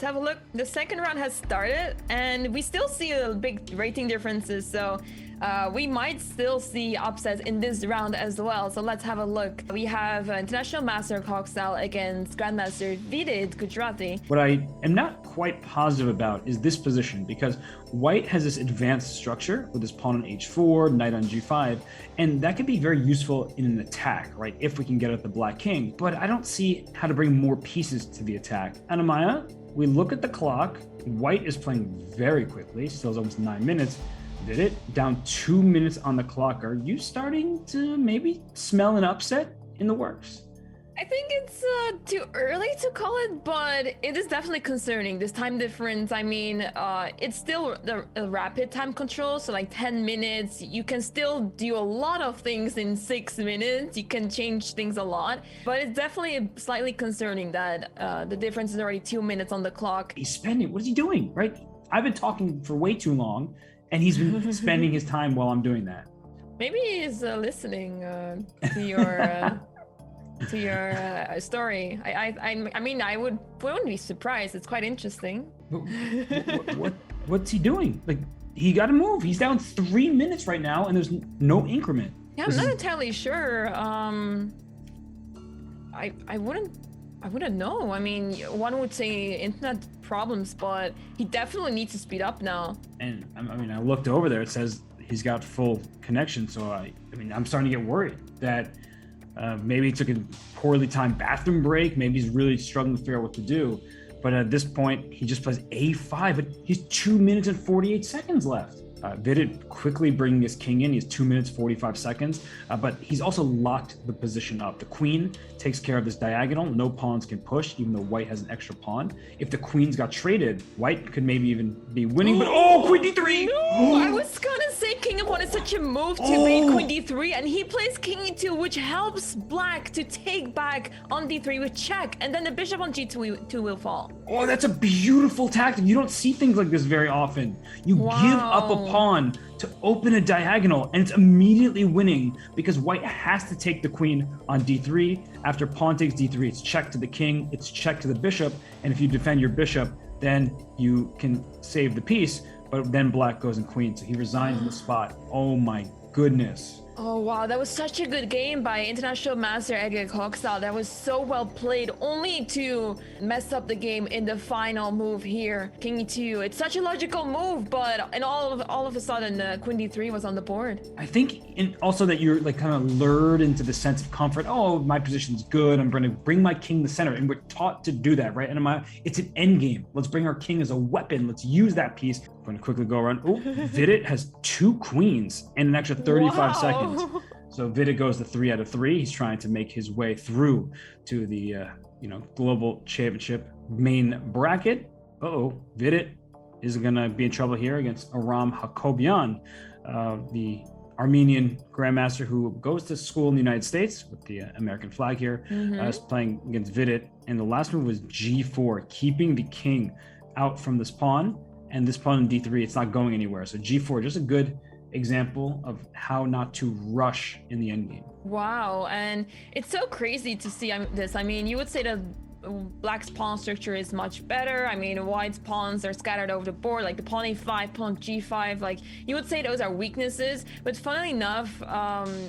let's have a look. The second round has started, and we still see a big rating differences. So we might still see upsets in this round as well. So let's have a look. We have International Master Coxal against Grandmaster Vidit Gujarati. What I am not quite positive about is this position, because white has this advanced structure with his pawn on h4, knight on g5, and that could be very useful in an attack, right? If we can get at the black king. But I don't see how to bring more pieces to the attack. Anamaya, we look at the clock. White is playing very quickly, still almost 9 minutes. Did it? Down 2 minutes on the clock. Are you starting to maybe smell an upset in the works? I think it's too early to call it, but it is definitely concerning. This time difference, I mean, it's still a rapid time control, so like 10 minutes. You can still do a lot of things in 6 minutes. You can change things a lot, but it's definitely slightly concerning that the difference is already 2 minutes on the clock. He's spending, what is he doing, right? I've been talking for way too long, and he's been spending his time while I'm doing that. Maybe he's listening to your story. I mean, I wouldn't be surprised. It's quite interesting. What's he doing? Like, he got to move. He's down 3 minutes right now, and there's no increment. Yeah, I'm not entirely sure. I wouldn't know. I mean, one would say internet problems, but he definitely needs to speed up now. And I mean, I looked over there. It says he's got full connection. So I mean, I'm starting to get worried that maybe he took a poorly timed bathroom break. Maybe he's really struggling to figure out what to do. But at this point, he just plays a5. But he's 2 minutes and 48 seconds left. Vidit quickly bringing his king in. He has 2 minutes, 45 seconds, but he's also locked the position up. The queen takes care of this diagonal. No pawns can push, even though white has an extra pawn. If the queens got traded, white could maybe even be winning, but queen d3! No, I was gonna say king of pawn is such a move to mate queen d3, and he plays king e2, which helps black to take back on d3 with check, and then the bishop on g2 will fall. Oh, that's a beautiful tactic. You don't see things like this very often. You give up a pawn to open a diagonal, and it's immediately winning because white has to take the queen on d3. After pawn takes d3, it's check to the king, it's check to the bishop, and if you defend your bishop, then you can save the piece, but then black goes in queen, so he resigns in the spot. Oh my goodness. Oh wow, that was such a good game by International Master Edgar Coxal. That was so well played, only to mess up the game in the final move here. King e2. It's such a logical move, but and all of a sudden, Queen d3 was on the board. I think also that you're like kind of lured into the sense of comfort. Oh, my position's good. I'm going to bring my king to the center, and we're taught to do that, right? And it's an endgame. Let's bring our king as a weapon. Let's use that piece. I'm going to quickly go around. Oh, Vidit has 2 queens and an extra 35 seconds. So Vidit goes to 3 out of 3. He's trying to make his way through to the global championship main bracket. Vidit is going to be in trouble here against Aram Hakobian, the Armenian grandmaster who goes to school in the United States with the American flag here. Is playing against Vidit, and the last move was g4, keeping the king out from this pawn, and this pawn in d3, it's not going anywhere. So g4, just a good example of how not to rush in the endgame. Wow, and it's so crazy to see this. I mean, you would say that black's pawn structure is much better. I mean, white's pawns are scattered over the board, like the pawn a5, pawn g5. Like, you would say those are weaknesses, but funnily enough,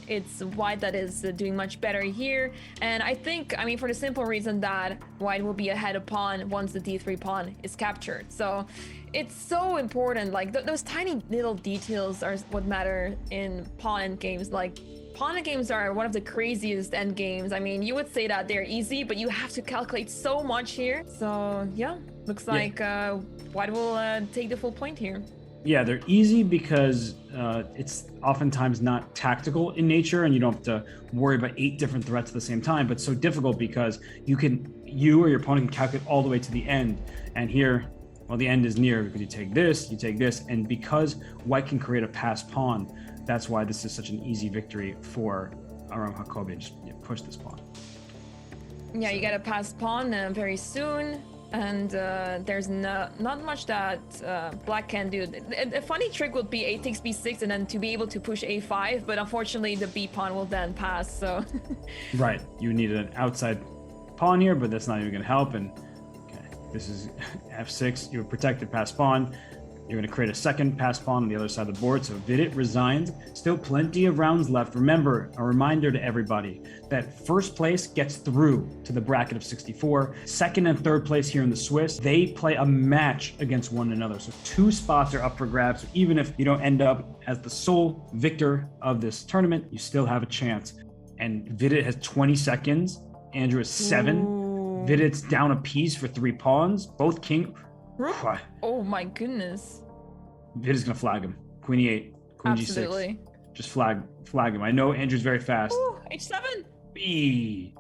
it's white that is doing much better here. And I think, I mean, for the simple reason that white will be ahead of pawn once the d3 pawn is captured. So it's so important. Like those tiny little details are what matter in pawn games. Like, pawn games are one of the craziest end games. I mean, you would say that they're easy, but you have to calculate so much here. So yeah, looks like white will take the full point here. Yeah, they're easy because it's oftentimes not tactical in nature, and you don't have to worry about 8 different threats at the same time. But so difficult because you or your opponent can calculate all the way to the end. And here, well, the end is near because you take this, and because white can create a passed pawn, that's why this is such an easy victory for Aram Hakobian. Just push this pawn. Yeah, you get a passed pawn very soon, and there's not much that black can do. A funny trick would be a takes b6 and then to be able to push a5, but unfortunately the b pawn will then pass. So right, you need an outside pawn here, but that's not even going to help. And This is f6. You have protected pass pawn. You're going to create a second pass pawn on the other side of the board. So Vidit resigns. Still plenty of rounds left. Remember, a reminder to everybody that first place gets through to the bracket of 64. Second and third place here in the Swiss, they play a match against one another. So 2 spots are up for grabs. So even if you don't end up as the sole victor of this tournament, you still have a chance. And Vidit has 20 seconds. Andrew has 7. Ooh. Vidit's down a piece for 3 pawns. Both king... Oh my goodness. Vidit's gonna flag him. Queen e8, queen Absolutely. g6. Just flag him. I know Andrew's very fast. Ooh, h7. B.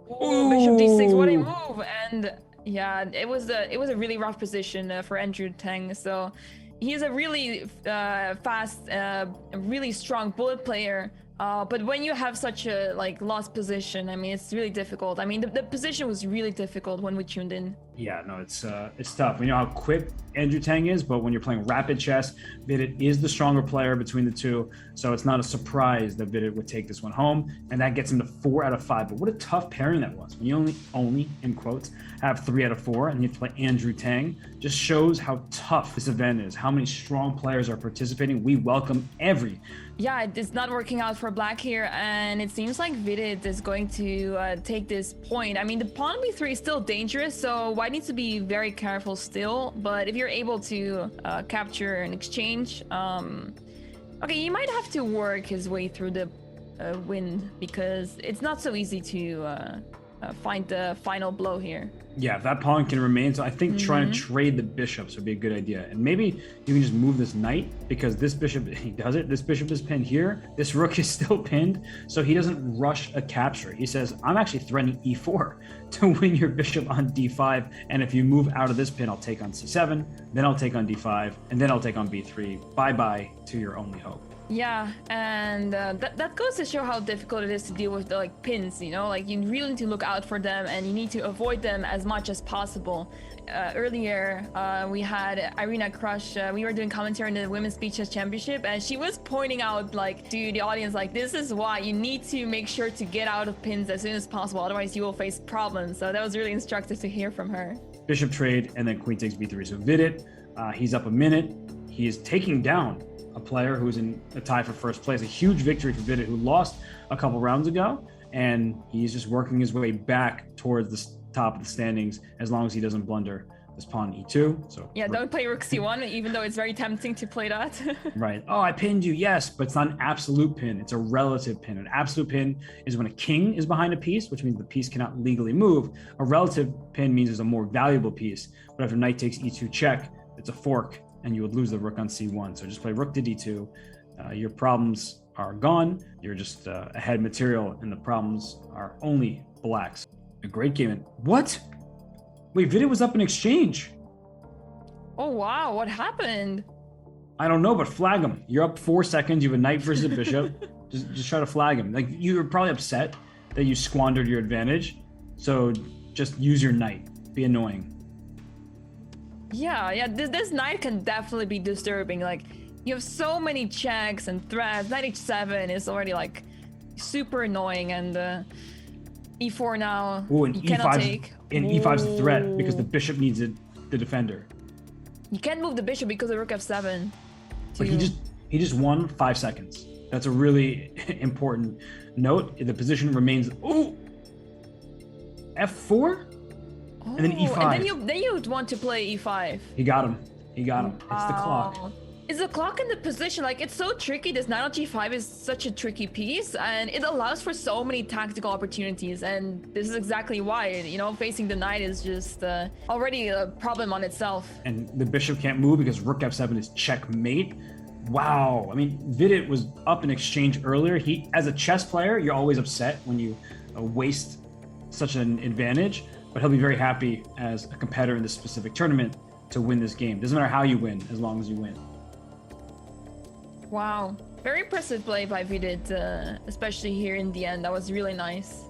Ooh, bishop d6. What a move! And yeah, it was a really rough position for Andrew Tang. So he's a really fast, really strong bullet player. But when you have such a lost position, I mean, it's really difficult. I mean, the position was really difficult when we tuned in. Yeah, no, it's tough. We know how quick Andrew Tang is, but when you're playing rapid chess, Vidit is the stronger player between the two. So it's not a surprise that Vidit would take this one home, and that gets him to 4 out of 5. But what a tough pairing that was. When you only in quotes have 3 out of 4, and you have to play Andrew Tang, just shows how tough this event is. How many strong players are participating. We welcome every. Yeah, it's not working out for black here, and it seems like Vidit is going to take this point. I mean, the pawn b3 is still dangerous, so white needs to be very careful still. But if you're able to capture an exchange, okay, he might have to work his way through the win, because it's not so easy to find the final blow here. Yeah, if that pawn can remain, so I think trying to trade the bishops would be a good idea. And maybe you can just move this knight, because this bishop, he does it. This bishop is pinned here. This rook is still pinned, so he doesn't rush a capture. He says, I'm actually threatening e4 to win your bishop on d5. And if you move out of this pin, I'll take on c7, then I'll take on d5, and then I'll take on b3. Bye-bye to your only hope. Yeah, and that goes to show how difficult it is to deal with the pins, you know, you really need to look out for them, and you need to avoid them as much as possible. Earlier, we had Irina Crush. We were doing commentary in the Women's Speed Chess Championship, and she was pointing out to the audience, this is why you need to make sure to get out of pins as soon as possible, otherwise you will face problems. So that was really instructive to hear from her. Bishop trade, and then queen takes b3. So Vidit, he's up a minute. He is taking down a player who's in a tie for first place. A huge victory for Vidit, who lost a couple rounds ago, and he's just working his way back towards the top of the standings as long as he doesn't blunder this pawn e2. So yeah, don't play rook c1, even though it's very tempting to play that. Right. Oh, I pinned you. Yes, but it's not an absolute pin. It's a relative pin. An absolute pin is when a king is behind a piece, which means the piece cannot legally move. A relative pin means it's a more valuable piece. But after knight takes e2 check, it's a fork, and you would lose the rook on c1. So just play rook to d2. Your problems are gone. You're just ahead material, and the problems are only black's. A great game. What? Wait, Vidit was up in exchange. Oh, wow. What happened? I don't know, but flag him. You're up 4 seconds. You have a knight versus a bishop. just try to flag him. You're probably upset that you squandered your advantage. So just use your knight. Be annoying. Yeah, this knight can definitely be disturbing. You have so many checks and threats. Knight h7 is already super annoying, and e4 now. Oh, and you cannot take. And e5 is a threat because the bishop needs the defender. You can't move the bishop because of rook f7. But he just won 5 seconds. That's a really important note. The position remains. Oh, f4. And then e5. And then you would want to play e5. He got him. It's the clock. Is the clock in the position? It's so tricky. This knight on g5 is such a tricky piece, and it allows for so many tactical opportunities. And this is exactly why, facing the knight is just already a problem on itself. And the bishop can't move because rook f7 is checkmate. Wow. I mean, Vidit was up in exchange earlier. As a chess player, you're always upset when you waste such an advantage. But he'll be very happy as a competitor in this specific tournament to win this game. Doesn't matter how you win, as long as you win. Wow. Very impressive play by Vidit, especially here in the end. That was really nice.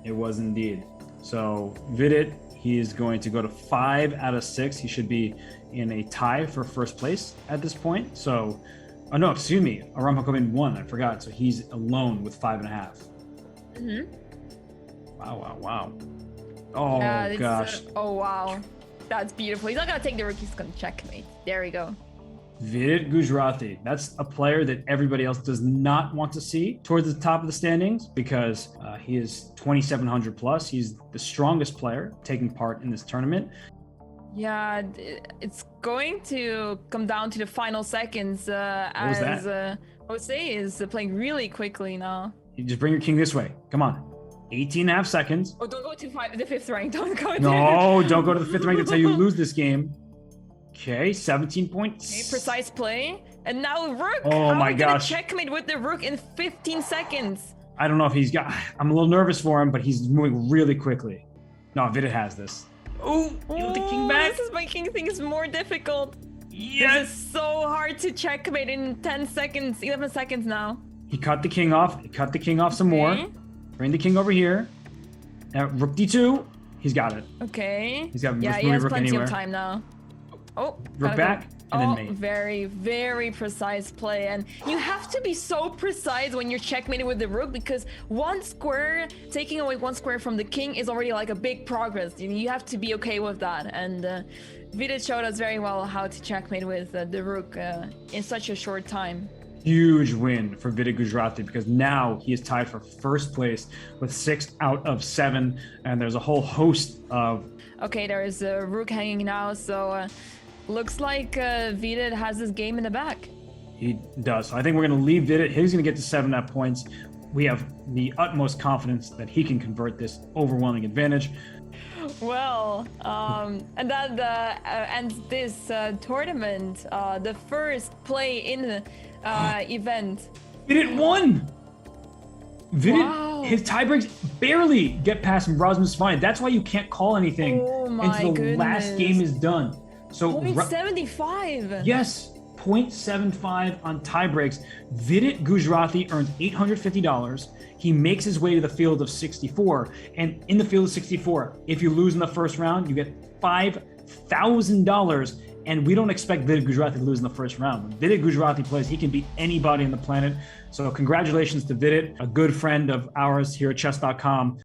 It was indeed. So Vidit, he is going to go to 5 out of 6. He should be in a tie for first place at this point. So, oh no, excuse me. Aram Hakovian won. I forgot. So he's alone with 5.5. Mm-hmm. Wow. Oh, gosh. Oh, wow. That's beautiful. He's not going to take the rook. He's going to checkmate. There we go. Vidit Gujarati. That's a player that everybody else does not want to see towards the top of the standings because he is 2,700 plus. He's the strongest player taking part in this tournament. Yeah, it's going to come down to the final seconds as Jose is playing really quickly now. You just bring your king this way. Come on. 18 and a half seconds. Oh, don't go to the fifth rank. Don't go there. No, don't go to the fifth rank until you lose this game. Okay, 17 points. Okay, precise play. And now rook. Oh my gosh. Checkmate with the rook in 15 seconds. I don't know if he's got... I'm a little nervous for him, but he's moving really quickly. No, Vidit has this. Oh, you want the king back? This is making things more difficult. Yes. This is so hard to checkmate in 10 seconds, 11 seconds now. He cut the king off. He cut the king off some more. Bring the king over here. Now, rook d2. He's got it. Okay. He's got he has plenty of time now. Oh, rook back, and then mate. Very, very precise play. And you have to be so precise when you're checkmating with the rook because one square, taking away one square from the king is already like a big progress. You have to be okay with that. And Vidit showed us very well how to checkmate with the rook in such a short time. Huge win for Vidit Gujarati because now he is tied for first place with 6 out of 7. And there's a whole host of... Okay, there is a rook hanging now, so... looks like Vidit has his game in the back. He does. So I think we're going to leave Vidit. He's going to get to 7.5 points. We have the utmost confidence that he can convert this overwhelming advantage. Well, and that ends this tournament. The first play in the event. Vidit won! Vidit, his tiebreaks barely get past Rasmus Fine. That's why you can't call anything until the last game is done. So 0.75. Yes, 0.75 on tiebreaks. Vidit Gujarati earns $850. He makes his way to the field of 64. And in the field of 64, if you lose in the first round, you get $5,000. And we don't expect Vidit Gujarati to lose in the first round. When Vidit Gujarati plays, he can beat anybody on the planet. So congratulations to Vidit, a good friend of ours here at chess.com.